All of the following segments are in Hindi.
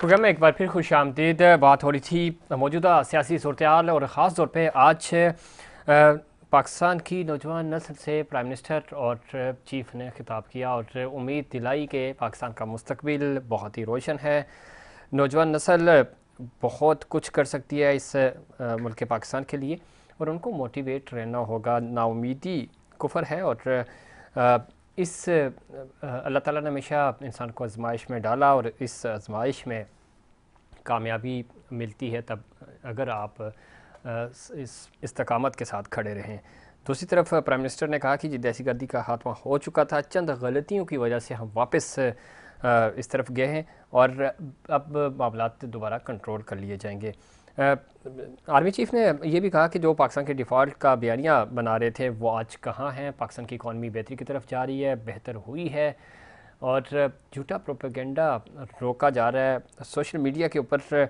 प्रोग्राम में एक बार फिर खुश आमदीद। बात हो रही थी मौजूदा सियासी सूरत-ए-हाल और ख़ास तौर पे आज पाकिस्तान की नौजवान नस्ल से प्राइम मिनिस्टर और चीफ ने खिताब किया और उम्मीद दिलाई कि पाकिस्तान का मुस्तकबिल बहुत ही रोशन है। नौजवान नस्ल बहुत कुछ कर सकती है इस मुल्क पाकिस्तान के लिए और उनको मोटिवेट रहना होगा। नाउमीदी कुफर है और इस अल्लाह ताला ने हमेशा इंसान को आजमाइश में डाला और इस आजमाइश में कामयाबी मिलती है तब अगर आप इस इस्तकामत के साथ खड़े रहें। दूसरी तरफ प्राइम मिनिस्टर ने कहा कि दहशतगर्दी का खात्मा हो चुका था, चंद गलतियों की वजह से हम वापस इस तरफ गए हैं और अब मामलात दोबारा कंट्रोल कर लिए जाएंगे। आर्मी चीफ ने यह भी कहा कि जो पाकिस्तान के डिफ़ॉल्ट का बयानिया बना रहे थे वो आज कहाँ हैं। पाकिस्तान की इकॉनमी बेहतरी की तरफ जा रही है, बेहतर हुई है और झूठा प्रोपेगेंडा रोका जा रहा है। सोशल मीडिया के ऊपर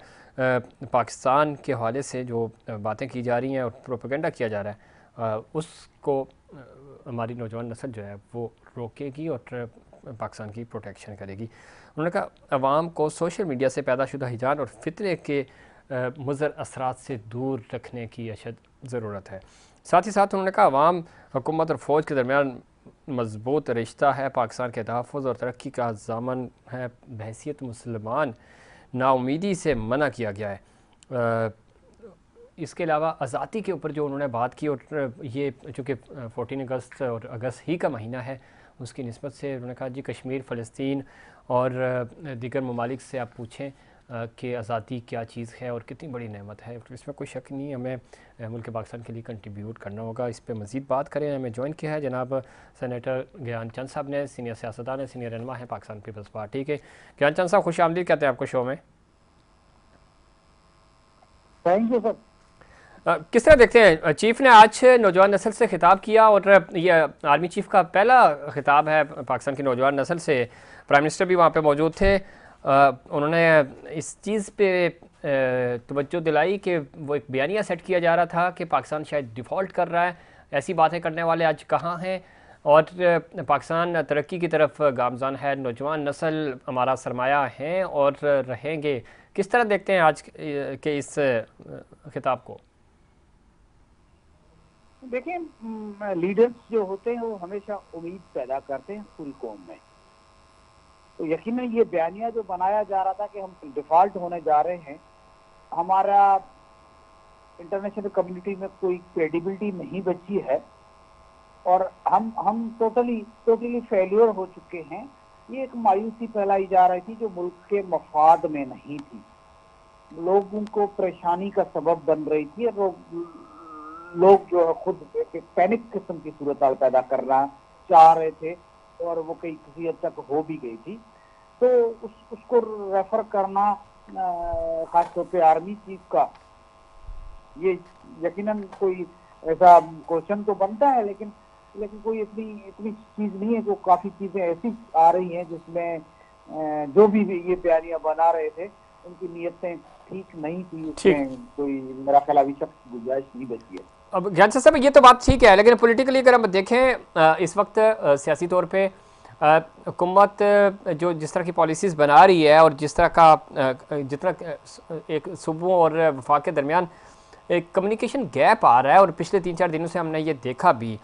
पाकिस्तान के हवाले से जो बातें की जा रही हैं और प्रोपेगेंडा किया जा रहा है उसको हमारी नौजवान नस्ल जो है वो रोकेगी और पाकिस्तान की प्रोटेक्शन करेगी। उन्होंने कहा अवाम को सोशल मीडिया से पैदाशुदा हिजान और फितरे के मुज़र असरात से दूर रखने की अशद ज़रूरत है। साथ ही साथ उन्होंने कहा अवाम, हुकूमत और फ़ौज के दरमियान मजबूत रिश्ता है, पाकिस्तान के तहफ़्फ़ुज़ और तरक्की का ज़ामन है, बहैसियत मुसलमान नाउमीदी से मना किया गया है। इसके अलावा आज़ादी के ऊपर जो उन्होंने बात की और ये चूँकि 14 अगस्त और अगस्त ही का महीना है उसकी निस्बत से उन्होंने कहा जी कश्मीर, फ़लस्तीन और दीगर ममालिक से आप पूछें कि आज़ादी क्या चीज़ है और कितनी बड़ी नेमत है, तो इसमें कोई शक नहीं। हमें मुल्क पाकिस्तान के लिए कंट्रीब्यूट करना होगा। इस पर मज़ीद बात करें, हमें ज्वाइन किया है जनाब सेनेटर ज्ञान चंद साहब ने, सीनियर सियासतदान है, सीनियर रहनुमा है पाकिस्तान पीपल्स पार्टी के। ज्ञान चंद साहब खुश आमदीद कहते हैं आपको शो में। Thank you sir. किस तरह देखते हैं, चीफ ने आज नौजवान नस्ल से खिताब किया और ये आर्मी चीफ का पहला खिताब है पाकिस्तान की नौजवान नस्ल से। प्राइम मिनिस्टर भी वहाँ पे मौजूद थे। उन्होंने इस चीज़ पे तवज्जो दिलाई कि वो एक बयानिया सेट किया जा रहा था कि पाकिस्तान शायद डिफ़ॉल्ट कर रहा है, ऐसी बातें करने वाले आज कहाँ हैं और पाकिस्तान तरक्की की तरफ गामज़ान है, नौजवान नस्ल हमारा सरमाया हैं और रहेंगे। किस तरह देखते हैं आज के इस खिताब को? देखिए, लीडर्स जो होते हैं वो हमेशा उम्मीद पैदा करते हैं पूरी कौम में। तो यकीनन ये बयानिया जो बनाया जा रहा था कि हम डिफॉल्ट होने जा रहे हैं, हमारा इंटरनेशनल कम्युनिटी में कोई क्रेडिबिलिटी नहीं बची है और हम टोटली फेल्योर हो चुके हैं। ये एक मायूसी फैलाई जा रही थी जो मुल्क के मफाद में नहीं थी, लोगों को परेशानी का सबब बन रही थी और लोग जो है खुद पैनिक किस्म की सूरत हाल पैदा करना चाह रहे थे और वो किसी हद तक हो भी गई थी। तो उसको रेफर करना खासतौर पे आर्मी चीफ का, ये यकीनन कोई ऐसा क्वेश्चन तो बनता है, लेकिन कोई इतनी चीज नहीं है। जो काफी चीजें ऐसी आ रही हैं जिसमें जो भी ये बयानियां बना रहे थे उनकी नीयतें ठीक नहीं थी, उसमें कोई मेरा ख्याल अभी तक गुंजाइश नहीं बची है। अब ज्ञान साहब ये तो बात ठीक है, लेकिन पॉलिटिकली अगर हम देखें इस वक्त सियासी तौर पे हुकूमत जो जिस तरह की पॉलिसीज़ बना रही है और जिस तरह का जितना एक सूबों और वफाक के दरमियान एक कम्युनिकेशन गैप आ रहा है और पिछले 3-4 दिनों से हमने ये देखा भी,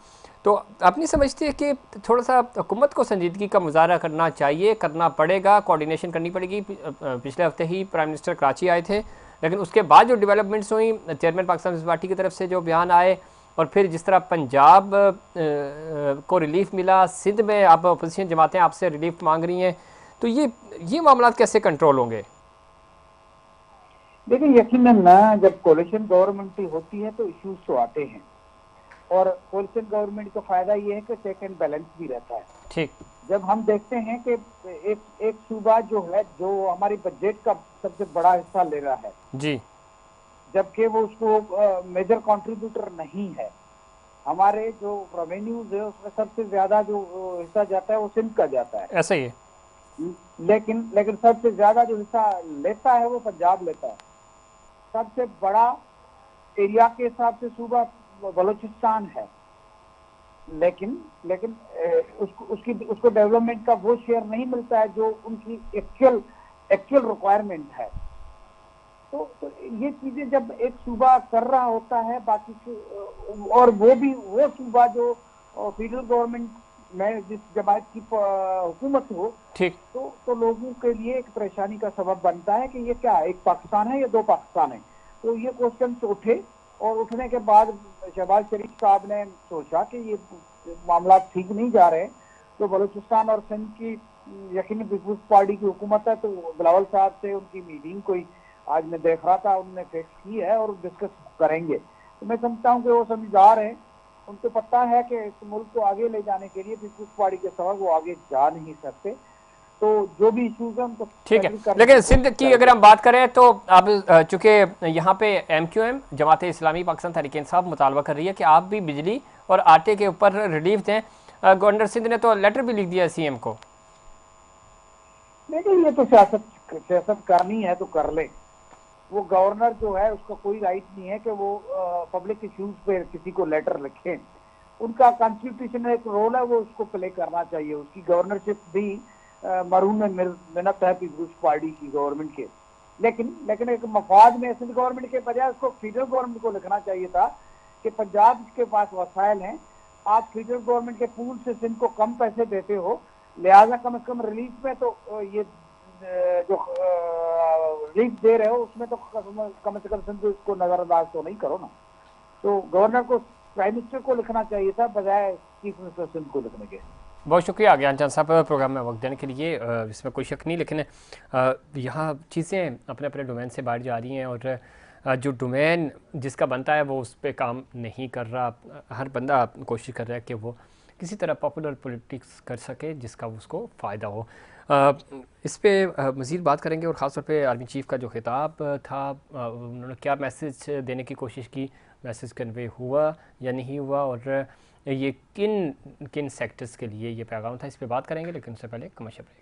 तो आप नहीं समझते कि थोड़ा सा हुकूमत को संजीदगी का मुजाहरा करना चाहिए, करना पड़ेगा, कोऑर्डिनेशन करनी पड़ेगी? पिछले हफ्ते ही प्राइम मिनिस्टर कराची आए थे, लेकिन उसके बाद जो डेवलपमेंट्स हुई, चेयरमैन पाकिस्तान पीपल्स पार्टी की तरफ से जो बयान आए और फिर जिस तरह पंजाब को रिलीफ मिला, सिंध में आप अपोजिशन जमातें आपसे रिलीफ मांग रही हैं, तो ये मामला कैसे कंट्रोल होंगे? देखिए, यकीनन ना जब कोalition गवर्नमेंट होती है तो इश्यूज तो आते हैं और कोalition गवर्नमेंट का फायदा ये है कि चेक एंड बैलेंस भी रहता है। ठीक, जब हम देखते हैं कि एक सूबा जो है जो हमारी बजट का सबसे बड़ा हिस्सा ले रहा है जी, जबकि वो उसको मेजर कंट्रीब्यूटर नहीं है, हमारे जो रेवेन्यूज है उसमें सबसे ज्यादा जो हिस्सा जाता है वो सिंध का जाता है। ऐसा ही है, लेकिन सबसे ज्यादा जो हिस्सा लेता है वो पंजाब लेता है। सबसे बड़ा एरिया के हिसाब से सूबा बलूचिस्तान है, लेकिन उसको डेवलपमेंट का वो शेयर नहीं मिलता है जो उनकी एक्चुअल एक्चुअल रिक्वायरमेंट है। तो ये चीजें जब एक सूबा कर रहा होता है बाकी और वो सूबा जो फेडरल गवर्नमेंट में जिस जमात की हुकूमत हो, ठीक, तो लोगों के लिए एक परेशानी का सबब बनता है कि ये क्या एक पाकिस्तान है या दो पाकिस्तान है। तो ये क्वेश्चन उठे और उठने के बाद शहबाज शरीफ साहब ने सोचा कि ये मामला ठीक नहीं जा रहे, तो बलूचिस्तान और सिंध की यकीन पीपुल्स पार्टी की हुकूमत है, तो बिलावल साहब से उनकी मीटिंग कोई आज मैं देख रहा था उन्होंने फिक्स की है और डिस्कस करेंगे। तो मैं समझता हूँ कि वो समझदार हैं, उनको पता है कि इस मुल्क को आगे ले जाने के लिए पीपुल्स पार्टी के सबब वो आगे जा नहीं सकते। तो जो भी इशूज हैं उनको ठीक है। लेकिन सिंध की अगर हम बात करें तो अब चूंकि यहाँ पे MQM जमात इस्लामी पाकिस्तान तहरीक इंसाफ मुतालबा कर रही है कि आप भी बिजली और आटे के ऊपर रिलीफ दें। गवर्नर सिंध ने तो लेटर भी लिख दिया CM को। नहीं, ये तो सियासत करनी है तो कर ले। वो गवर्नर जो है उसका कोई राइट नहीं है कि वो पब्लिक इश्यूज पे किसी को लेटर लिखें। उनका कॉन्स्टिट्यूशन में एक रोल है, वो उसको प्ले करना चाहिए। उसकी गवर्नरशिप भी मरून में मिन्नत है पीपुल्स पार्टी की गवर्नमेंट के, लेकिन एक मफाद में सिंध गवर्नमेंट के बजाय उसको फेडरल गवर्नमेंट को लिखना चाहिए था कि पंजाब के पास वसाइल हैं, आप फेडरल गवर्नमेंट के पूल से सिंध को कम पैसे देते हो, लिहाजा कम से कम रिलीफ में तो ये जो रिलीफ दे रहे हो उसमें तो कम से कम सिंध को नजरअंदाज तो नहीं करो ना। तो गवर्नर को प्राइम मिनिस्टर को लिखना चाहिए था बजाय चीफ मिनिस्टर सिंध को लिखने के। बहुत शुक्रिया ज्ञानचंद साहब प्रोग्राम में वक्त देने के लिए। इसमें कोई शक नहीं, लेकिन यहाँ चीज़ें अपने अपने डोमेन से बाहर जा रही हैं और जो डोमेन जिसका बनता है वो उस पर काम नहीं कर रहा। हर बंदा कोशिश कर रहा है कि वो किसी तरह पॉपुलर पॉलिटिक्स कर सके जिसका उसको फ़ायदा हो। इस पर मज़ीद बात करेंगे और ख़ास तौर पे आर्मी चीफ़ का जो खिताब था, उन्होंने क्या मैसेज देने की कोशिश की, मैसेज कन्वे हुआ या नहीं हुआ, और ये किन किन सेक्टर्स के लिए ये पैगाम था, इस पे बात करेंगे। लेकिन उससे पहले कमर्शियल ब्रेक।